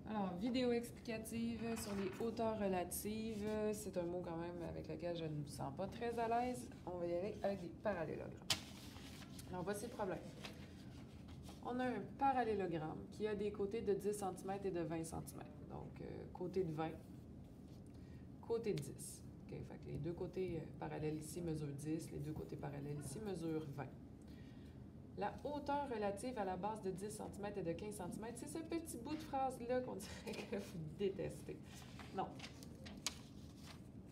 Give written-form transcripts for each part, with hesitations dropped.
Alors, vidéo explicative sur les hauteurs relatives, c'est un mot quand même avec lequel je ne me sens pas très à l'aise. On va y aller avec des parallélogrammes. Alors, voici le problème. On a un parallélogramme qui a des côtés de 10 cm et de 20 cm. Donc, côté de 20, côté de 10. Okay, fait que les deux côtés parallèles ici mesurent 10, les deux côtés parallèles ici mesurent 20. La hauteur relative à la base de 10 cm et de 15 cm, c'est ce petit bout de phrase-là qu'on dirait que vous détestez. Non.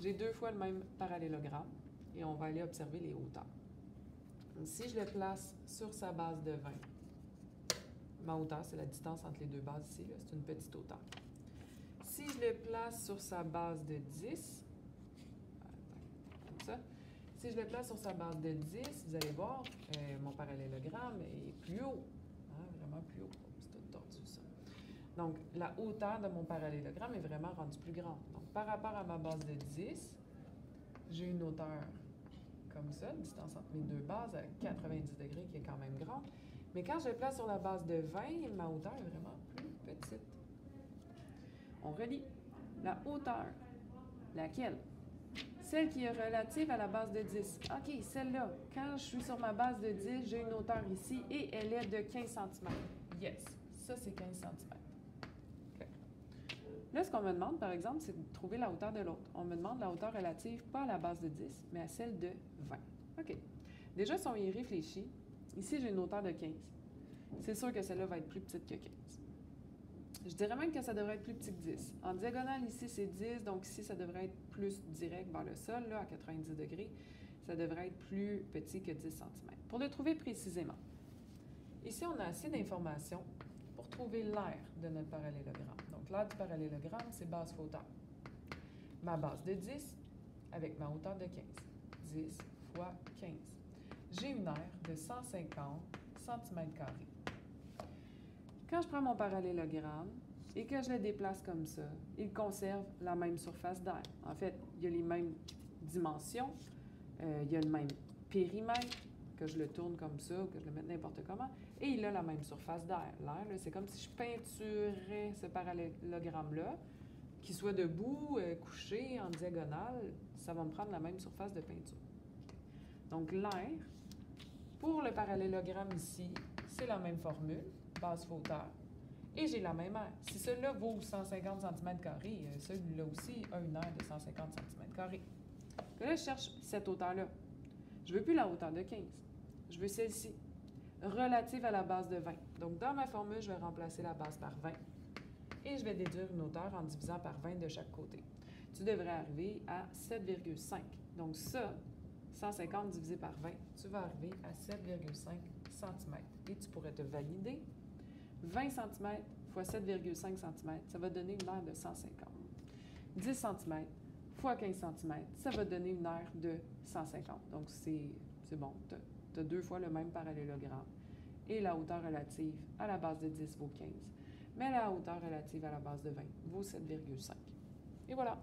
J'ai deux fois le même parallélogramme et on va aller observer les hauteurs. Donc, si je le place sur sa base de 20, ma hauteur, c'est la distance entre les deux bases ici, c'est une petite hauteur. Si je le place sur sa base de 10, comme ça, si je le place sur sa base de 10, vous allez voir, mon parallélogramme est plus haut. Hein, vraiment plus haut. C'est tout tordu, ça. Donc, la hauteur de mon parallélogramme est vraiment rendue plus grande. Donc, par rapport à ma base de 10, j'ai une hauteur comme ça, une distance entre mes deux bases à 90 degrés qui est quand même grande. Mais quand je le place sur la base de 20, ma hauteur est vraiment plus petite. On relie. La hauteur, laquelle? Celle qui est relative à la base de 10. OK, celle-là, quand je suis sur ma base de 10, j'ai une hauteur ici et elle est de 15 cm. Yes, ça c'est 15 cm. Okay. Là, ce qu'on me demande, par exemple, c'est de trouver la hauteur de l'autre. On me demande la hauteur relative, pas à la base de 10, mais à celle de 20. OK. Déjà, si on y réfléchit, ici j'ai une hauteur de 15. C'est sûr que celle-là va être plus petite que 15. Je dirais même que ça devrait être plus petit que 10. En diagonale, ici, c'est 10, donc ici, ça devrait être plus direct vers le sol, là, à 90 degrés. Ça devrait être plus petit que 10 cm. Pour le trouver précisément, ici, on a assez d'informations pour trouver l'aire de notre parallélogramme. Donc, l'aire du parallélogramme, c'est base fois hauteur. Ma base de 10 avec ma hauteur de 15. 10 fois 15. J'ai une aire de 150 cm². Quand je prends mon parallélogramme et que je le déplace comme ça, il conserve la même surface d'air. En fait, il y a les mêmes dimensions, il y a le même périmètre, que je le tourne comme ça ou que je le mette n'importe comment, et il a la même surface d'air. L'air, c'est comme si je peinturais ce parallélogramme-là, qu'il soit debout, couché, en diagonale, ça va me prendre la même surface de peinture. Donc, l'air, pour le parallélogramme ici, c'est la même formule. Base fois hauteur, et j'ai la même aire. Si celui-là vaut 150 cm², celui-là aussi a une aire de 150 cm². Là, je cherche cette hauteur-là. Je ne veux plus la hauteur de 15. Je veux celle-ci, relative à la base de 20. Donc, dans ma formule, je vais remplacer la base par 20 et je vais déduire une hauteur en divisant par 20 de chaque côté. Tu devrais arriver à 7,5. Donc, ça, 150 divisé par 20, tu vas arriver à 7,5 cm. Et tu pourrais te valider 20 cm fois 7,5 cm, ça va donner une aire de 150. 10 cm fois 15 cm, ça va donner une aire de 150. Donc, c'est bon. Tu as deux fois le même parallélogramme. Et la hauteur relative à la base de 10 vaut 15. Mais la hauteur relative à la base de 20 vaut 7,5. Et voilà.